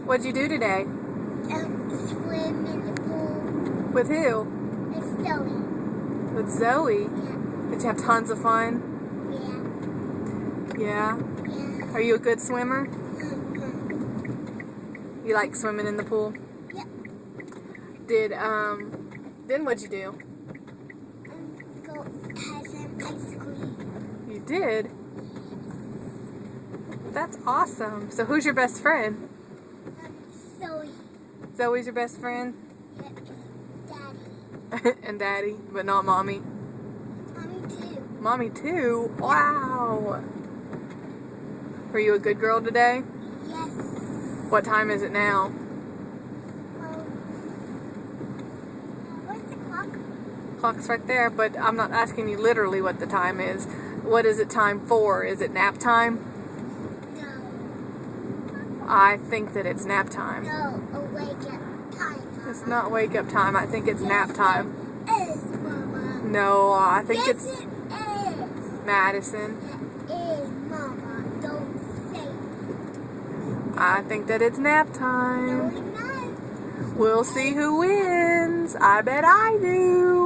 What'd you do today? Swim in the pool With who? with Zoe. With Zoe? Yeah. Did you have tons of fun? Yeah. Yeah? Are you a good swimmer? Mm-hmm. You like swimming in the pool? Yep. Then what'd you do? Go have some ice cream. You did? That's awesome. So who's your best friend? Zoe. Zoe's your best friend? Yep. Daddy. And Daddy, but not Mommy. Mommy too. Mommy too? Wow. Were you a good girl today? Yes. What time is it now? What's the clock? Clock's right there, but I'm not asking you literally what the time is. What is it time for? Is it nap time? No. I think that it's nap time. No. Wake up time. It's not wake up time. I think it's nap time. It is, Mama. No, I think Yes, it's it is. Madison. It is, Mama. Don't say it. I think that it's nap No, time. it's not. We'll see who wins. I bet I do.